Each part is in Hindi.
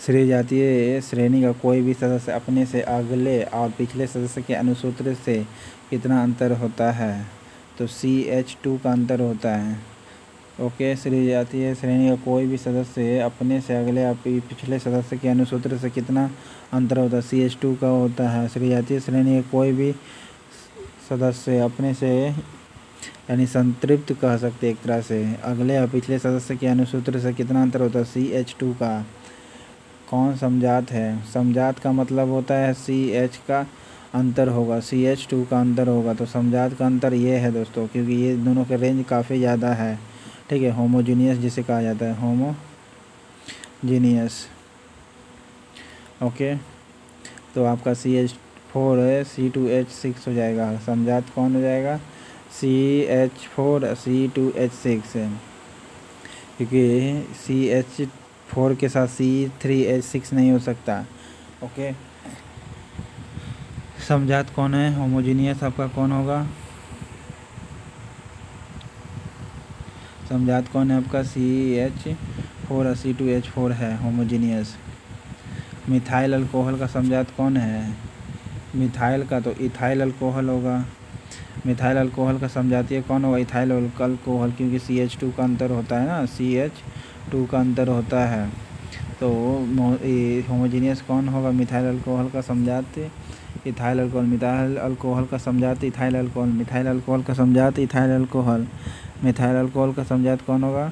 सृजातीय श्रेणी का कोई भी सदस्य अपने से अगले और पिछले सदस्य के अनुसूत्र से कितना अंतर होता है? तो CH2 का अंतर होता है। ओके, सृजातीय श्रेणी का कोई भी सदस्य अपने से अगले या पिछले सदस्य के अनुसूत्र से कितना अंतर होता है? CH2 का होता है। सृजातीय श्रेणी का कोई भी सदस्य अपने से यानी संतृप्त कह सकते एक तरह से अगले या पिछले सदस्य के अनुसूत्र से कितना अंतर होता है? CH2 का। कौन समजात है? समजात का मतलब होता है CH का अंतर होगा, CH2 का अंतर होगा। तो समजात का अंतर ये है दोस्तों, क्योंकि ये दोनों के रेंज काफ़ी ज़्यादा है। ठीक है, होमोजीनियस जिसे कहा जाता है, होमोजीनियस। ओके, तो आपका CH4 C2H6 हो जाएगा। समजात कौन हो जाएगा? CH4 C2H6 है, क्योंकि CH4 के साथ C3H6 नहीं हो सकता। ओके, समजात कौन है? होमोजीनियस आपका कौन होगा? समजात कौन है आपका? CH4 C2H4 है, होमोजीनियस। मिथाइल अल्कोहल का समजात कौन है? मिथाइल का तो इथाइल अल्कोहल होगा। मिथाइल अल्कोहल का समजातीय कौन होगा? इथाइल अल्कोहल, क्योंकि CH2 का अंतर होता है ना, CH2 का अंतर होता है। तो होमोजीनियस कौन होगा? मिथाइल अल्कोहल का समजात इथाइल अल्कोहल। मिथाइल अल्कोहल का समजात इथाइल अल्कोहल। मिथाइल अल्कोहल का समजात इथाइल अल्कोहल। मिथाइल अल्कोहल का समजात कौन होगा?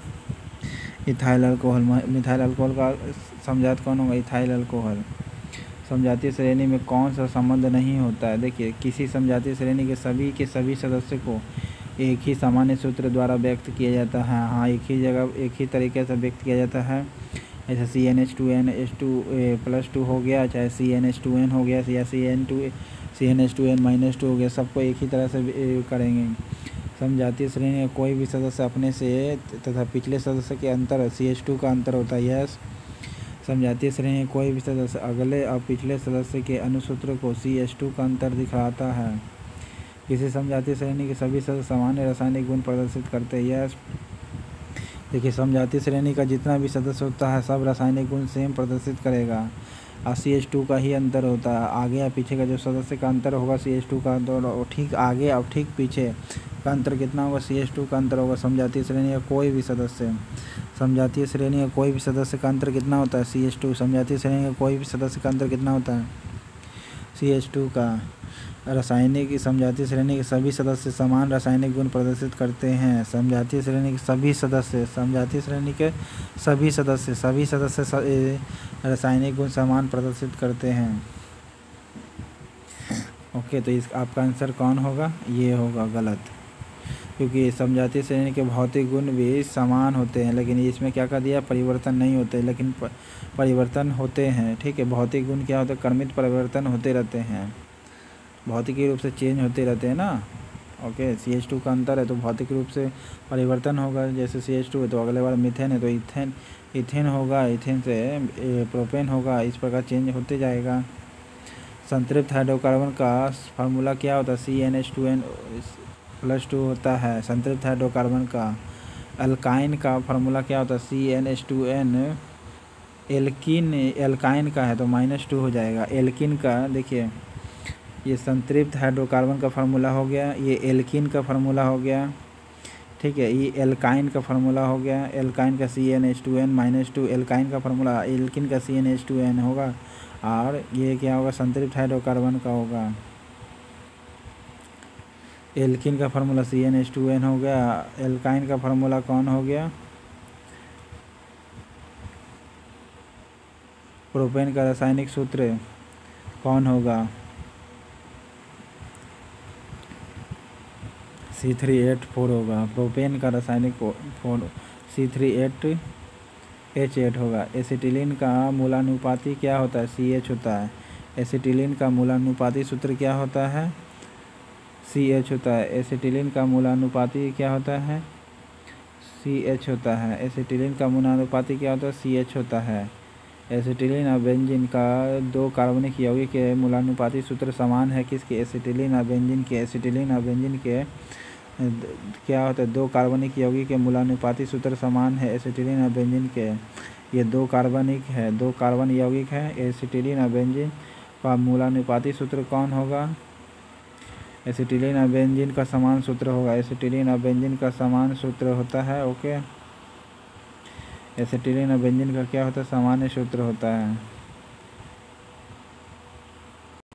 Ethyl alcohol. मिथाइल अल्कोहल का समजात कौन होगा? Ethyl alcohol. समजातीय श्रेणी में कौन सा संबंध नहीं होता है? देखिए, किसी समजातीय श्रेणी के सभी सदस्य को एक ही सामान्य सूत्र द्वारा व्यक्त किया जाता है। हाँ, एक ही जगह एक ही तरीके से व्यक्त किया जाता है। जैसे CnH2n+2 हो गया, चाहे CnH2n हो गया, या CnH2n-2 हो गया, सबको एक ही तरह से करेंगे। समजातीय श्रेणी में कोई भी सदस्य अपने से तथा पिछले सदस्य के अंतर CH2 का अंतर होता है। यस, समजातीय श्रेणी में कोई भी सदस्य अगले और पिछले सदस्य के अनुसूत्र को CH2 का अंतर दिखाता है। किसी समजातीय श्रेणी के सभी सदस्य सामान्य रासायनिक गुण प्रदर्शित करते हैं। यस, देखिए, समजातीय श्रेणी का जितना भी सदस्य होता है सब रासायनिक गुण सेम प्रदर्शित करेगा, और CH2 का ही अंतर होता है। आगे या पीछे का जो सदस्य का अंतर होगा CH2 का अंतर, और ठीक आगे और ठीक पीछे का अंतर कितना होगा? CH2 का अंतर होगा। समजातीय श्रेणी का कोई भी सदस्य का अंतर कितना होता है? CH2। समजातीय श्रेणी का कोई भी सदस्य का अंतर कितना होता है? CH2 का। रासायनिक समजातीय श्रेणी के सभी सदस्य समान रासायनिक गुण प्रदर्शित करते हैं। समजातीय श्रेणी के सभी सदस्य रासायनिक गुण समान प्रदर्शित करते हैं। ओके, तो इस आपका आंसर कौन होगा? ये होगा गलत, क्योंकि समजातीय श्रेणी के भौतिक गुण भी समान होते हैं, लेकिन इसमें क्या कर दिया? परिवर्तन नहीं होते, लेकिन परिवर्तन होते हैं। ठीक है, भौतिक गुण क्या होते हैं? क्रमित परिवर्तन होते रहते हैं, भौतिकी रूप से चेंज होते रहते हैं ना। ओके, CH2 का अंतर है तो भौतिक रूप से परिवर्तन होगा। जैसे CH2 है तो अगले बार मीथेन है तो इथेन होगा, इथेन से प्रोपेन होगा, इस प्रकार चेंज होते जाएगा। संतृप्त हाइड्रोकार्बन का फार्मूला क्या होता है? CnH2n+2 होता है। संतृप्त हाइड्रोकार्बन का। अल्काइन का फार्मूला क्या होता है? CnH2n। एल्काइन का है तो -2 हो जाएगा। एल्किन का, देखिए, ये संतृप्त हाइड्रोकार्बन का फार्मूला हो गया, ये एल्किन का फार्मूला हो गया। ठीक है, ये एल्काइन का फार्मूला हो गया। एल्काइन का CnH2n-2, एल्काइन का फार्मूला, एल्किन का CnH2n होगा, और ये क्या होगा? संतृप्त हाइड्रोकार्बन का होगा। एल्किन का फार्मूला CnH2n हो गया। एल्काइन का फार्मूला कौन हो गया? प्रोपेन का रासायनिक सूत्र कौन होगा? C3H8 होगा। प्रोपेन का रासायनिक C3H8 होगा। एसिटिलीन का मूलानुपाती क्या होता है? CH होता है। एसिटिलीन का मूलानुपाती सूत्र क्या होता है? CH होता है। एसिटिलीन का मूलानुपाती क्या होता है? CH होता है। एसिटिलीन का मूलानुपाती क्या होता है? CH होता है। एसिटिलीन और बेंजीन का 2 कार्बनिक यौगिक के मूलानुपाती सूत्र समान है। किसके? एसिटिलीन और बेंजीन के। एसिटिलीन और बेंजीन के क्या होता है? 2 कार्बनिक यौगिक के मूलानुपाती सूत्र समान है एसिटिलीन और बेंजीन के। ये 2 कार्बनिक है, 2 कार्बन यौगिक है, एसिटिलीन और बेंजीन का मूलानुपाती सूत्र कौन होगा? एसिटिलीन और बेंजीन का समान सूत्र होगा, एसिटिलीन और बेंजीन का समान सूत्र होता है। ओके, एसिटिलीन और बेंजीन का क्या होता है? सामान्य सूत्र होता है।